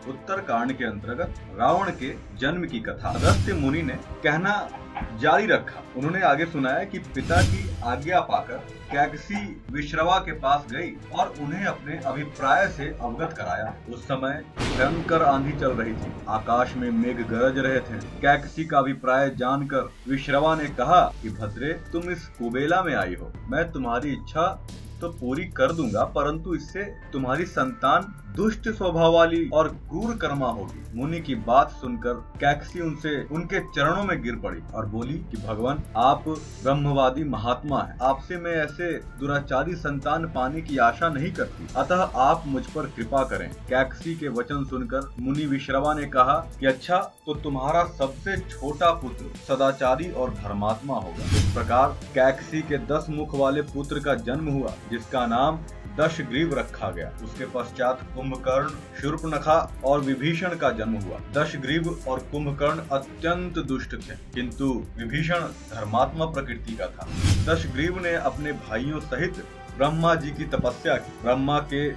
उत्तर कांड के अंतर्गत रावण के जन्म की कथा अगस्त्य मुनि ने कहना जारी रखा। उन्होंने आगे सुनाया कि पिता की आज्ञा पाकर कैकसी विश्रवा के पास गई और उन्हें अपने अभिप्राय से अवगत कराया। उस समय भयंकर आंधी चल रही थी, आकाश में मेघ गरज रहे थे। कैकसी का अभिप्राय जानकर विश्रवा ने कहा कि भद्रे, तुम इस कुबेला में आई हो, मैं तुम्हारी इच्छा तो पूरी कर दूंगा, परंतु इससे तुम्हारी संतान दुष्ट स्वभाव वाली और क्रूर कर्मा होगी। मुनि की बात सुनकर कैकसी उनके चरणों में गिर पड़ी और बोली कि भगवान, आप ब्रह्मवादी महात्मा हैं, आपसे मैं ऐसे दुराचारी संतान पाने की आशा नहीं करती, अतः आप मुझ पर कृपा करें। कैकसी के वचन सुनकर मुनि विश्रवा ने कहा कि अच्छा, तो तुम्हारा सबसे छोटा पुत्र सदाचारी और धर्मात्मा होगा। इस प्रकार कैकसी के 10 मुख वाले पुत्र का जन्म हुआ, जिसका नाम दशग्रीव रखा गया। उसके पश्चात कुंभकर्ण, शूर्पणखा और विभीषण का जन्म हुआ। दशग्रीव और कुंभकर्ण अत्यंत दुष्ट थे, किंतु विभीषण धर्मात्मा प्रकृति का था। दशग्रीव ने अपने भाइयों सहित ब्रह्मा जी की तपस्या की। ब्रह्मा के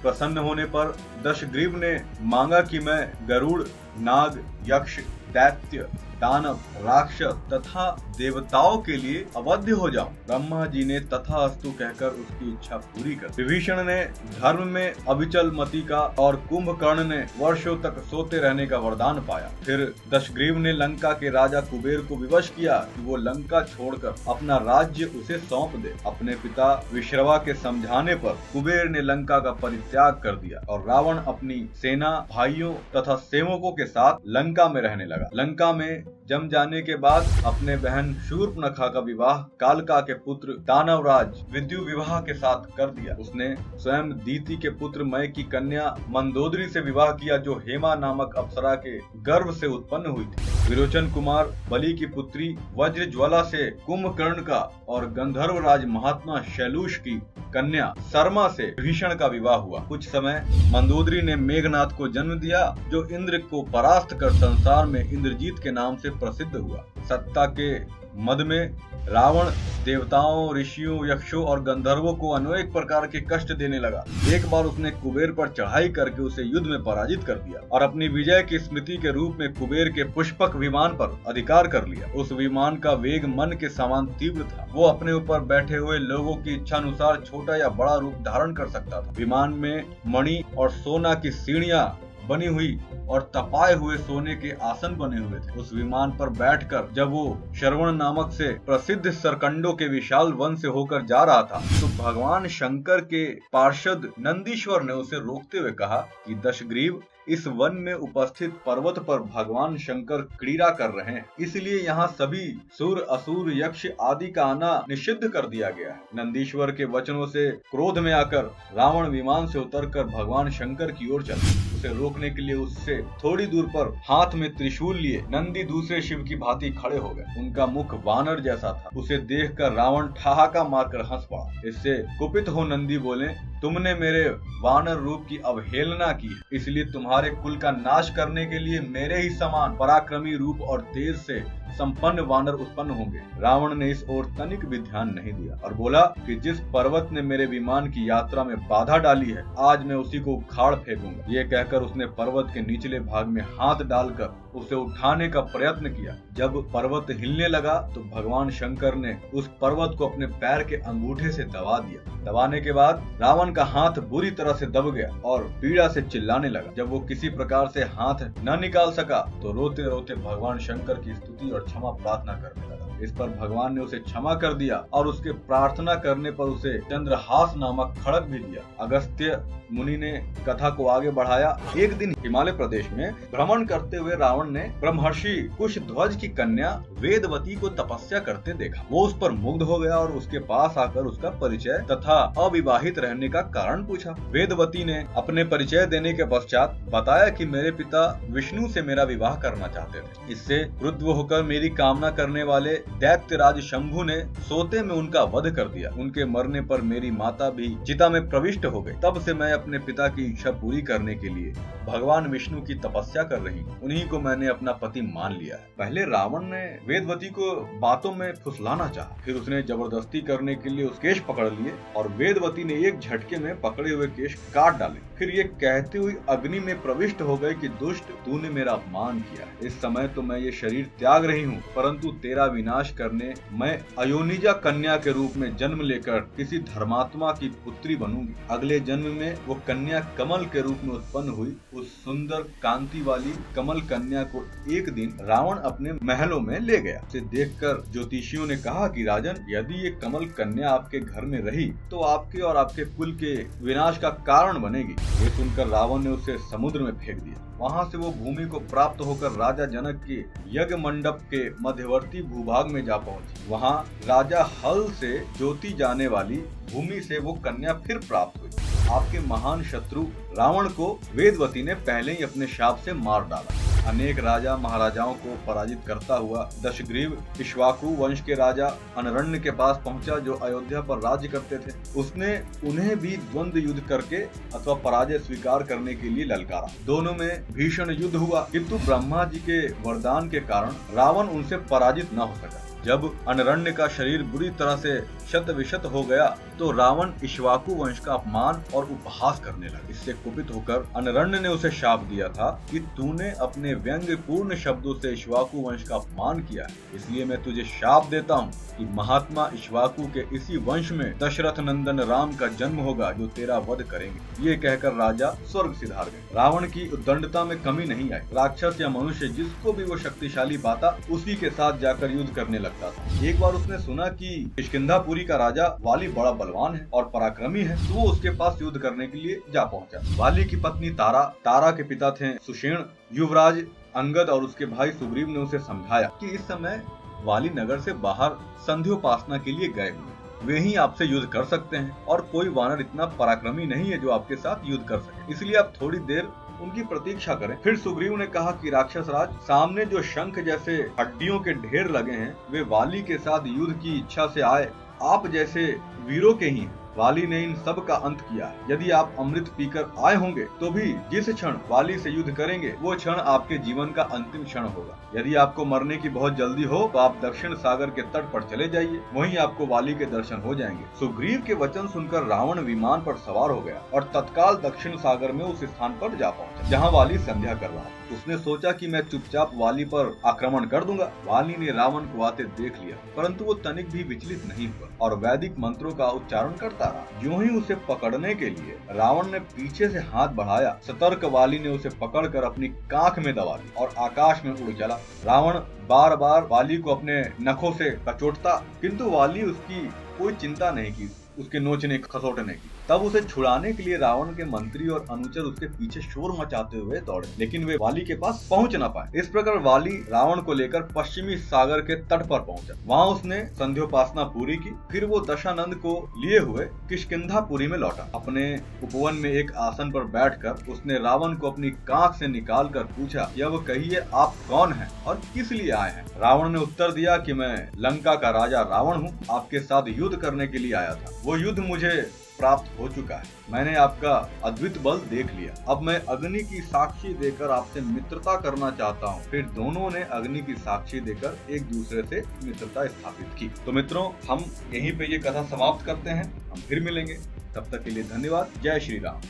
प्रसन्न होने पर दशग्रीव ने मांगा कि मैं गरुड़, नाग, यक्ष, दैत्य, दानव, राक्षस तथा देवताओं के लिए अवध्य हो जाऊं। ब्रह्मा जी ने तथास्तु कहकर उसकी इच्छा पूरी कर। विभीषण ने धर्म में अविचल मति का और कुंभकर्ण ने वर्षों तक सोते रहने का वरदान पाया। फिर दशग्रीव ने लंका के राजा कुबेर को विवश किया कि वो लंका छोड़कर अपना राज्य उसे सौंप दे। अपने पिता विश्रवा के समझाने पर कुबेर ने लंका का परित्याग कर दिया और रावण अपनी सेना, भाइयों तथा सेवकों के साथ लंका में रहने लगा। लंका में जम जाने के बाद अपने बहन शूर्पणखा का विवाह कालका के पुत्र दानवराज विद्यु विवाह के साथ कर दिया। उसने स्वयं दीति के पुत्र मय की कन्या मंदोदरी से विवाह किया, जो हेमा नामक अप्सरा के गर्भ से उत्पन्न हुई थी। विरोचन कुमार बलि की पुत्री वज्रज्वाला से कुंभकर्ण का और गंधर्वराज महात्मा शैलूष की कन्या शर्मा से भीषण का विवाह हुआ। कुछ समय मंदोदरी ने मेघनाथ को जन्म दिया, जो इंद्र को परास्त कर संसार में इंद्रजीत के नाम से प्रसिद्ध हुआ। सत्ता के मद में रावण देवताओं, ऋषियों, यक्षों और गंधर्वों को अनेक प्रकार के कष्ट देने लगा। एक बार उसने कुबेर पर चढ़ाई करके उसे युद्ध में पराजित कर दिया और अपनी विजय की स्मृति के रूप में कुबेर के पुष्पक विमान पर अधिकार कर लिया। उस विमान का वेग मन के समान तीव्र था। वो अपने ऊपर बैठे हुए लोगों की इच्छा अनुसार छोटा या बड़ा रूप धारण कर सकता था। विमान में मणि और सोना की सीढ़ियां बनी हुई और तपाए हुए सोने के आसन बने हुए थे। उस विमान पर बैठकर जब वो श्रवण नामक से प्रसिद्ध सरकंडों के विशाल वन से होकर जा रहा था, तो भगवान शंकर के पार्षद नंदीश्वर ने उसे रोकते हुए कहा कि दशग्रीव, इस वन में उपस्थित पर्वत पर भगवान शंकर क्रीड़ा कर रहे हैं, इसलिए यहाँ सभी सुर, असुर, यक्ष आदि का आना निषिद्ध कर दिया गया है। नंदीश्वर के वचनों से क्रोध में आकर रावण विमान से उतरकर भगवान शंकर की ओर चला। उसे रोकने के लिए उससे थोड़ी दूर पर हाथ में त्रिशूल लिए नंदी दूसरे शिव की भांति खड़े हो गए। उनका मुख वानर जैसा था। उसे देखकर रावण ठहाका मारकर हंस पड़ा। इससे कुपित हो नंदी बोले, तुमने मेरे वानर रूप की अवहेलना की, इसलिए तुम्हारे कुल का नाश करने के लिए मेरे ही समान पराक्रमी रूप और तेज से संपन्न वानर उत्पन्न होंगे। रावण ने इस ओर तनिक भी ध्यान नहीं दिया और बोला कि जिस पर्वत ने मेरे विमान की यात्रा में बाधा डाली है, आज मैं उसी को उखाड़ फेंकूंगा। ये कहकर उसने पर्वत के निचले भाग में हाथ डालकर उसे उठाने का प्रयत्न किया। जब पर्वत हिलने लगा तो भगवान शंकर ने उस पर्वत को अपने पैर के अंगूठे से दबा दिया। दबाने के बाद रावण का हाथ बुरी तरह से दब गया और पीड़ा से चिल्लाने लगा। जब वो किसी प्रकार से हाथ न निकाल सका तो रोते रोते भगवान शंकर की स्तुति और क्षमा प्रार्थना करने लगा। इस पर भगवान ने उसे क्षमा कर दिया और उसके प्रार्थना करने पर उसे चंद्रहास नामक खड़ग भी दिया। अगस्त्य मुनि ने कथा को आगे बढ़ाया। एक दिन हिमालय प्रदेश में भ्रमण करते हुए रावण ने ब्रह्मर्षि कुशध्वज की कन्या वेदवती को तपस्या करते देखा। वो उस पर मुग्ध हो गया और उसके पास आकर उसका परिचय तथा अविवाहित रहने का कारण पूछा। वेदवती ने अपने परिचय देने के पश्चात बताया कि मेरे पिता विष्णु से मेरा विवाह करना चाहते थे। इससे क्रुद्ध होकर मेरी कामना करने वाले दैत्यराज शंभु ने सोते में उनका वध कर दिया। उनके मरने पर मेरी माता भी चिता में प्रविष्ट हो गई। तब से मैं अपने पिता की इच्छा पूरी करने के लिए भगवान विष्णु की तपस्या कर रही हूँ। उन्हीं को मैंने अपना पति मान लिया है। पहले रावण ने वेदवती को बातों में फुसलाना चाहा, फिर उसने जबरदस्ती करने के लिए उसके केश पकड़ लिए और वेदवती ने एक झटके में पकड़े हुए केश काट डाले। फिर ये कहती हुई अग्नि में प्रविष्ट हो गए कि दुष्ट, तूने मेरा अपमान किया। इस समय तो मैं ये शरीर त्याग रही हूँ, परंतु तेरा विनाश करने मैं अयोनिजा कन्या के रूप में जन्म लेकर किसी धर्मात्मा की पुत्री बनूंगी। अगले जन्म में वो कन्या कमल के रूप में उत्पन्न हुई। उस सुंदर कांति वाली कमल कन्या को एक दिन रावण अपने महलों में ले गया। उसे देखकर ज्योतिषियों ने कहा कि राजन, यदि ये कमल कन्या आपके घर में रही तो आपके और आपके कुल के विनाश का कारण बनेगी। ये सुनकर रावण ने उसे समुद्र में फेंक दिया। वहां से वो भूमि को प्राप्त होकर राजा जनक के यज्ञ मंडप के मध्यवर्ती भूभाग में जा पहुंची। वहां राजा हल से जोती जाने वाली भूमि से वो कन्या फिर प्राप्त हुई। आपके महान शत्रु रावण को वेदवती ने पहले ही अपने शाप से मार डाला। अनेक राजा महाराजाओं को पराजित करता हुआ दशग्रीव इक्ष्वाकु वंश के राजा अनरण्य के पास पहुंचा, जो अयोध्या पर राज्य करते थे। उसने उन्हें भी द्वंद्व युद्ध करके अथवा पराजय स्वीकार करने के लिए ललकारा। दोनों में भीषण युद्ध हुआ, किंतु ब्रह्मा जी के वरदान के कारण रावण उनसे पराजित न हो सका। जब अनरण्य का शरीर बुरी तरह से शत विशत हो गया तो रावण इक्ष्वाकु वंश का अपमान और उपहास करने लगा। इससे कुपित होकर अनरण्य ने उसे शाप दिया था कि तूने अपने व्यंग्यपूर्ण शब्दों से इक्ष्वाकु वंश का अपमान किया है, इसलिए मैं तुझे शाप देता हूँ कि महात्मा इक्ष्वाकु के इसी वंश में दशरथ नंदन राम का जन्म होगा, जो तेरा वध करेंगे। ये कहकर राजा स्वर्ग सिधार गए। रावण की उद्दंडता में कमी नहीं आई। राक्षस या मनुष्य जिसको भी वो शक्तिशाली पाता उसी के साथ जाकर युद्ध करने लगता था। एक बार उसने सुना कि किष्किंधापुरी का राजा वाली बड़ा बलवान है और पराक्रमी है, तो वो उसके पास युद्ध करने के लिए जा पहुंचा। वाली की पत्नी तारा के पिता थे सुषेण, युवराज अंगद और उसके भाई सुग्रीव ने उसे समझाया कि इस समय वाली नगर से बाहर संध्योपासना के लिए गए हुए, वे ही आपसे युद्ध कर सकते हैं और कोई वानर इतना पराक्रमी नहीं है जो आपके साथ युद्ध कर सके, इसलिए आप थोड़ी देर उनकी प्रतीक्षा करें। फिर सुग्रीव ने कहा कि राक्षस राज, सामने जो शंख जैसे हड्डियों के ढेर लगे हैं वे वाली के साथ युद्ध की इच्छा से आए आप जैसे वीरों के ही हैं। वाली ने इन सब का अंत किया है। यदि आप अमृत पीकर आए होंगे तो भी जिस क्षण वाली से युद्ध करेंगे वो क्षण आपके जीवन का अंतिम क्षण होगा। यदि आपको मरने की बहुत जल्दी हो तो आप दक्षिण सागर के तट पर चले जाइए, वहीं आपको वाली के दर्शन हो जाएंगे। सुग्रीव के वचन सुनकर रावण विमान पर सवार हो गया और तत्काल दक्षिण सागर में उस स्थान पर जा पहुंचा जहाँ वाली संध्या कर रहा था। उसने सोचा कि मैं चुपचाप वाली पर आक्रमण कर दूंगा। वाली ने रावण को आते देख लिया, परंतु वो तनिक भी विचलित नहीं हुआ और वैदिक मंत्रों का उच्चारण करता रहा। यूं ही उसे पकड़ने के लिए रावण ने पीछे से हाथ बढ़ाया। सतर्क वाली ने उसे पकड़कर अपनी कांख में दबा दी और आकाश में उड़ चला। रावण बार बार वाली को अपने नखों से कचोटता, किंतु वाली उसकी कोई चिंता नहीं की, उसके नोचने खसोटने की। तब उसे छुड़ाने के लिए रावण के मंत्री और अनुचर उसके पीछे शोर मचाते हुए दौड़े, लेकिन वे वाली के पास पहुंच न पाए। इस प्रकार वाली रावण को लेकर पश्चिमी सागर के तट पर पहुंचा। वहां उसने संध्योपासना पूरी की। फिर वो दशानंद को लिए हुए किष्किंधापुरी में लौटा। अपने उपवन में एक आसन पर बैठकर उसने रावण को अपनी कांख से निकाल कर पूछा, यह वो कहिए आप कौन हैं और किस लिए आए हैं? रावण ने उत्तर दिया कि मैं लंका का राजा रावण हूँ, आपके साथ युद्ध करने के लिए आया था। वो युद्ध मुझे प्राप्त हो चुका है, मैंने आपका अद्भुत बल देख लिया। अब मैं अग्नि की साक्षी देकर आपसे मित्रता करना चाहता हूँ। फिर दोनों ने अग्नि की साक्षी देकर एक दूसरे से मित्रता स्थापित की। तो मित्रों, हम यहीं पे ये कथा समाप्त करते हैं। हम फिर मिलेंगे, तब तक के लिए धन्यवाद। जय श्री राम।